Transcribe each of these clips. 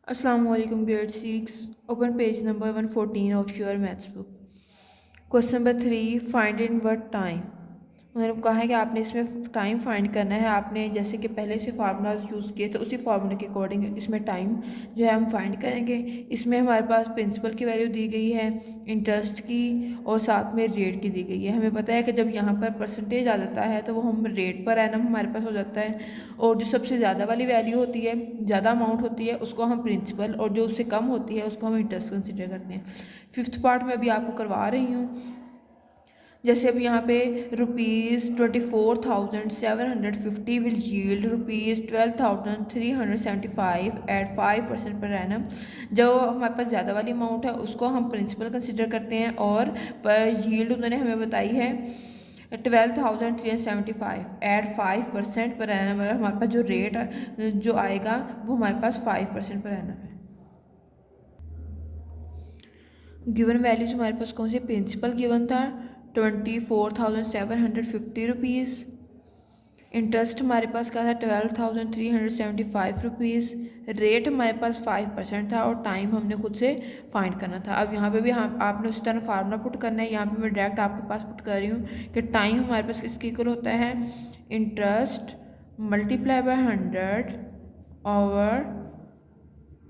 Assalamu alaikum grade 6 open page number 114 of your maths book. Question number 3 find in what time. उन्होंने कहा है कि आपने इसमें टाइम फाइंड करना है। आपने जैसे कि पहले से फार्मूलाज यूज़ किए तो उसी फार्मूले के अकॉर्डिंग इसमें टाइम जो है हम फाइंड करेंगे। इसमें हमारे पास प्रिंसिपल की वैल्यू दी गई है, इंटरेस्ट की और साथ में रेट की दी गई है। हमें पता है कि जब यहाँ पर परसेंटेज आ जाता है तो वो हम रेट पर एनम हमारे पास हो जाता है, और जो सबसे ज़्यादा वाली वैल्यू होती है, ज़्यादा अमाउंट होती है, उसको हम प्रिंसिपल, और जो उससे कम होती है उसको हम इंटरेस्ट कंसिडर करते हैं। फिफ्थ पार्ट में अभी आपको करवा रही हूँ। जैसे अब यहाँ पे ₹24,750 will yield ₹12,375 eight 5% per annum. जो हमारे पास ज़्यादा वाली अमाउंट है उसको हम प्रिंसिपल कंसिडर करते हैं, और पर यील्ड उन्होंने हमें बताई है 12,375 एट 5% पर एनम। हमारे पास जो रेट जो आएगा वो हमारे पास 5% पर एनम है। गिवन वैल्यूज हमारे पास कौन सी, प्रिंसिपल गिवन था 24,750 रुपीज़। इंटरेस्ट हमारे पास क्या था 12,375 रुपीज़। रेट हमारे पास 5% था, और टाइम हमने खुद से फाइंड करना था। अब यहाँ पे भी आपने उसी तरह फार्मूला पुट करना है। यहाँ पे मैं डायरेक्ट आपके पास पुट कर रही हूँ कि टाइम हमारे पास किसके इक्वल होता है, इंटरेस्ट मल्टीप्लाई बाय 100 और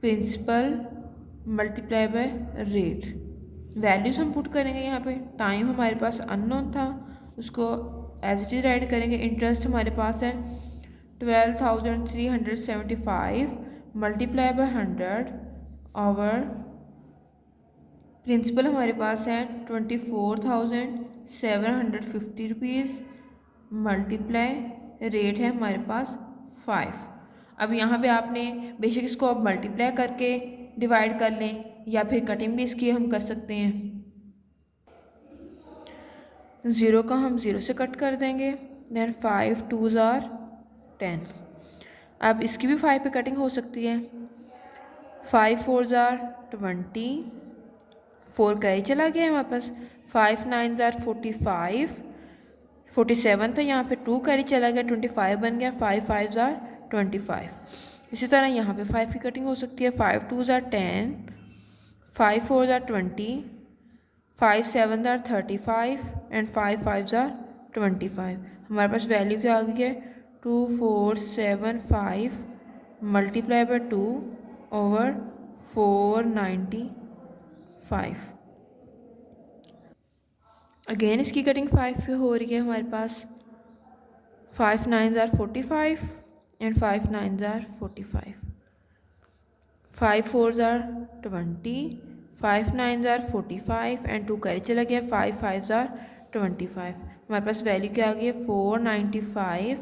principal multiply by rate. Values हम पुट करेंगे। यहाँ पे टाइम हमारे पास अननोन था, उसको एज इट इज राइट करेंगे। इंटरेस्ट हमारे पास है 12,375 मल्टीप्लाई बाय 100 और प्रिंसिपल हमारे पास है 24,750 रुपीज़ मल्टीप्लाई रेट है हमारे पास 5। अब यहाँ पे आपने बेशक इसको अब मल्टीप्लाई करके डिवाइड कर लें, या फिर कटिंग भी इसकी हम कर सकते हैं। ज़ीरो का हम ज़ीरो से कट कर देंगे, देन 5 2s are 10। अब इसकी भी 5 पे कटिंग हो सकती है। 5 4s are 20, 4 कैरी चला गया है हमारे पास। 5 9s are 45, 47 था, यहाँ पे 2 कैरी चला गया, 25 बन गया। 5 5s are 25। इसी तरह यहाँ पे 5 की कटिंग हो सकती है। 5 2s are 10, 5 4s are 20, 5 7s are 35 and 5 5s are 25। हमारे पास वैल्यू क्या आ गई है 2475 मल्टीप्लाई बाय 2 ओवर 495। अगेन इसकी कटिंग 5 पे हो रही है हमारे पास। 5 9s are 45 and 5 9s are 45। 5 4s are 20, 5 9s are 45 and 2 carry चला गया। 5 5s are 25। हमारे पास वैल्यू क्या आ गई है 495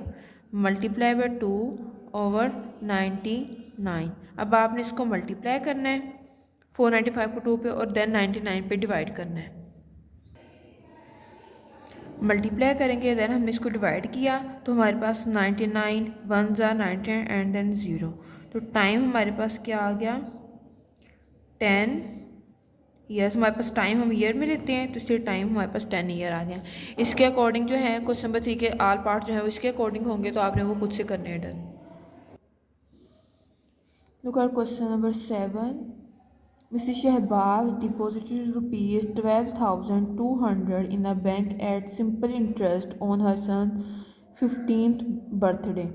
मल्टीप्लाई बाय 2 ओवर 99। अब आपने इसको मल्टीप्लाई करना है 495 को 2 पे और देन 99 पे डिवाइड करना है। मल्टीप्लाई करेंगे, देन हमने इसको डिवाइड किया तो हमारे पास 99 1s are 99 एंड देन 0। तो टाइम हमारे पास क्या आ गया 10 ईयर्स। हमारे पास टाइम हम ईयर में लेते हैं तो इसलिए टाइम हमारे पास 10 ईयर आ गया। इसके अकॉर्डिंग जो है क्वेश्चन नंबर 3 के आल पार्ट जो है वो इसके अकॉर्डिंग होंगे, तो आपने वो खुद से करने हैं done. Look at question number 7। Mrs. Shahbaz deposited rupees 12,200 in a bank at simple interest on her son's 15th birthday।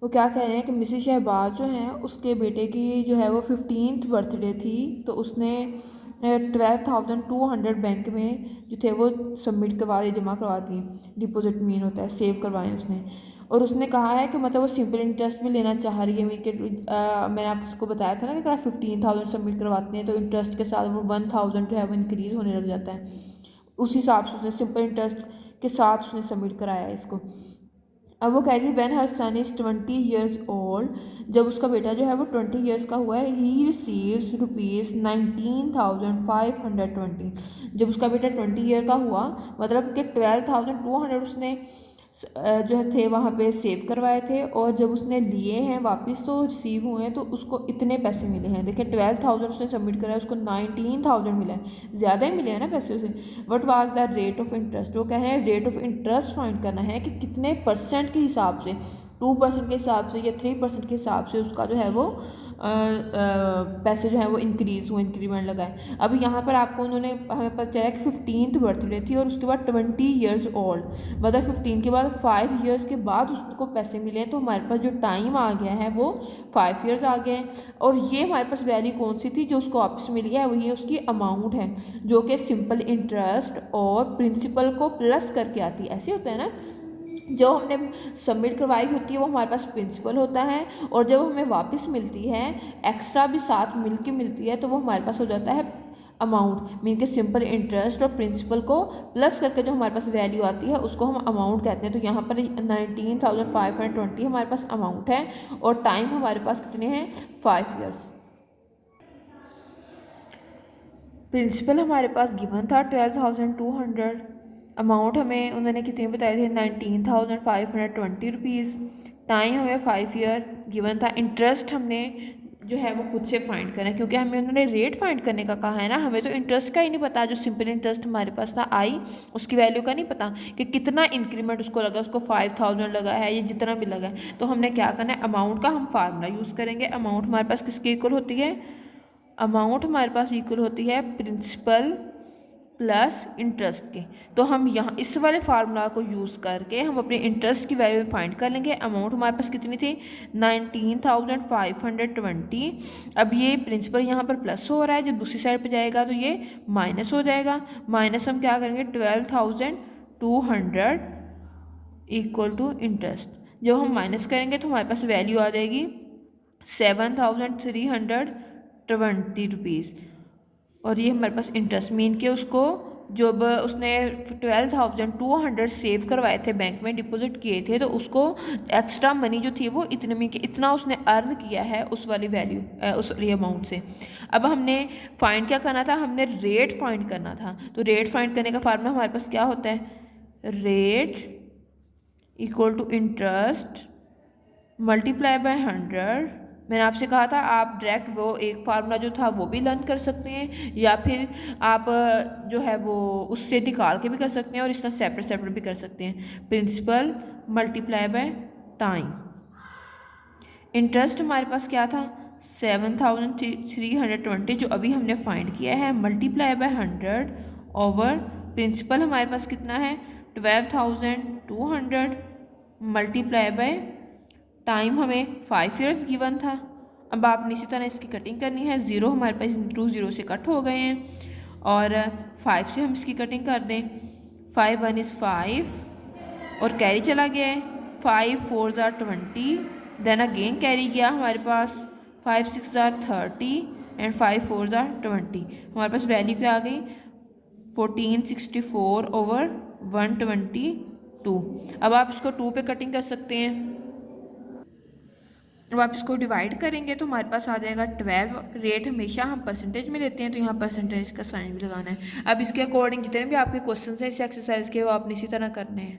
वो क्या कह रहे हैं कि मिसेस शहबाज जो हैं उसके बेटे की जो है वो 15th बर्थडे थी, तो उसने 12,200 बैंक में जो थे वो सबमिट करवा दिए, जमा करवा दिए। डिपॉजिट मीन होता है सेव करवाएं उसने। और उसने कहा है कि मतलब वो सिंपल इंटरेस्ट भी लेना चाह रही है। मैंने आपको बताया था ना कि अगर आप 15,000 सबमिट करवाते हैं तो इंटरेस्ट के साथ वो 1,000 जो है वो इंक्रीज़ होने लग जाता है। उस हिसाब से उसने सिंपल इंटरेस्ट के साथ उसने सबमिट कराया है इसको। अब वो कह रही है when her son is 20 years old, जब उसका बेटा जो है वो 20 ईयर्स का हुआ है, ही रिसीव्स ₹19,520। जब उसका बेटा 20 ईयर का हुआ मतलब कि 12,200 उसने जो थे वहाँ पे सेव करवाए थे, और जब उसने लिए हैं वापस तो रिसीव हुए हैं तो उसको इतने पैसे मिले हैं। देखिए 12,000 उसने सबमिट कराया, उसको 19,000 मिला है, ज़्यादा ही मिले हैं ना पैसे उसे। What was the rate of interest, वो कह रहे हैं रेट ऑफ इंटरेस्ट फाइंड करना है कि कितने परसेंट के हिसाब से, 2% के हिसाब से या 3% के हिसाब से उसका जो है वो पैसे जो हैं वो इंक्रीज़ हुए, इंक्रीमेंट लगा है। अब यहाँ पर आपको उन्होंने हमें पता चला कि 15th बर्थडे थी और उसके बाद 20 ईयर्स ओल्ड, मतलब 15 के बाद 5 ईयर्स के बाद उसको पैसे मिले हैं, तो हमारे पास जो टाइम आ गया है वो 5 ईयर्स आ गए हैं। और ये हमारे पास वैल्यू कौन सी थी जो उसको वापस मिली है, वही उसकी अमाउंट है, जो कि सिंपल इंटरेस्ट और प्रिंसिपल को प्लस करके आती है। ऐसे होता है ना, जो हमने सबमिट करवाई होती है वो हमारे पास प्रिंसिपल होता है, और जब हमें वापस मिलती है एक्स्ट्रा भी साथ मिल के मिलती है तो वो हमारे पास हो जाता है अमाउंट। मीन के सिंपल इंटरेस्ट और प्रिंसिपल को प्लस करके जो हमारे पास वैल्यू आती है उसको हम अमाउंट कहते हैं। तो यहाँ पर 19,520 हमारे पास अमाउंट है और टाइम हमारे पास कितने हैं, 5 ईयर्स। प्रिंसिपल हमारे पास गिवन था 12,200, अमाउंट हमें उन्होंने कितने बताए थे, 19,520 रुपीज़। टाइम हमें 5 ईयर गिवन था। इंटरेस्ट हमने जो है वो खुद से फाइंड करना है, क्योंकि हमें उन्होंने रेट फाइंड करने का कहा है ना, हमें तो इंटरेस्ट का ही नहीं पता। जो सिंपल इंटरेस्ट हमारे पास था आई, उसकी वैल्यू का नहीं पता कि कितना इंक्रीमेंट उसको लगा, उसको 5,000 लगा है या जितना भी लगा है। तो हमने क्या करना है, अमाउंट का हम फार्मूला यूज़ करेंगे। अमाउंट हमारे पास किसके इक्वल होती है, अमाउंट हमारे पास इक्वल होती है प्रिंसिपल प्लस इंटरेस्ट के। तो हम यहाँ इस वाले फार्मूला को यूज़ करके हम अपने इंटरेस्ट की वैल्यू फाइंड कर लेंगे। अमाउंट हमारे पास कितनी थी, 19,520। अब ये प्रिंसिपल यहाँ पर प्लस हो रहा है, जब दूसरी साइड पे जाएगा तो ये माइनस हो जाएगा। माइनस हम क्या करेंगे, 12,200 इक्वल टू इंटरेस्ट। जब हम माइनस करेंगे तो हमारे पास वैल्यू आ जाएगी 7,320 रुपीज़। और ये हमारे पास इंटरेस्ट मीन के उसको जब उसने 12,200 सेव करवाए थे, बैंक में डिपॉजिट किए थे, तो उसको एक्स्ट्रा मनी जो थी वो इतने में के इतना उसने अर्न किया है उस वाली वैल्यू, उस वाली अमाउंट से। अब हमने फाइंड क्या करना था, हमने रेट फाइंड करना था। तो रेट फाइंड करने का फार्मूला हमारे पास क्या होता है, rate equal to interest multiply by 100। मैंने आपसे कहा था आप डायरेक्ट वो एक फार्मूला जो था वो भी लर्न कर सकते हैं, या फिर आप जो है वो उससे निकाल के भी कर सकते हैं और इस तरह सेपरेट सेपरेट भी कर सकते हैं। Principal multiply by time. Interest हमारे पास क्या था, 7,320 जो अभी हमने फाइंड किया है, मल्टीप्लाई बाय 100 ओवर प्रिंसिपल हमारे पास कितना है 12,200 मल्टीप्लाई बाय टाइम हमें 5 ईयर्स गिवन था। अब आपने इसी तरह इसकी कटिंग करनी है। 0 हमारे पास 2 0 से कट हो गए हैं और 5 से हम इसकी कटिंग कर दें। 5 1 इज़ 5 और कैरी चला गया है, 5 4 ज़ार 20, देन अगेन कैरी गया हमारे पास, 5 6 ज़ार 30 एंड 5 4 ज़ार 20। हमारे पास वैल्यू क्या आ गई, 1464 ओवर 122। अब आप इसको 2 पे कटिंग कर सकते हैं। अब आप इसको डिवाइड करेंगे तो हमारे पास आ जाएगा 12। रेट हमेशा हम परसेंटेज में लेते हैं तो यहाँ परसेंटेज का साइन भी लगाना है। अब इसके अकॉर्डिंग जितने भी आपके क्वेश्चन हैं इस एक्सरसाइज के वो आपने इसी तरह करने हैं।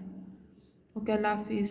ओके, अल्लाह हाफिज़।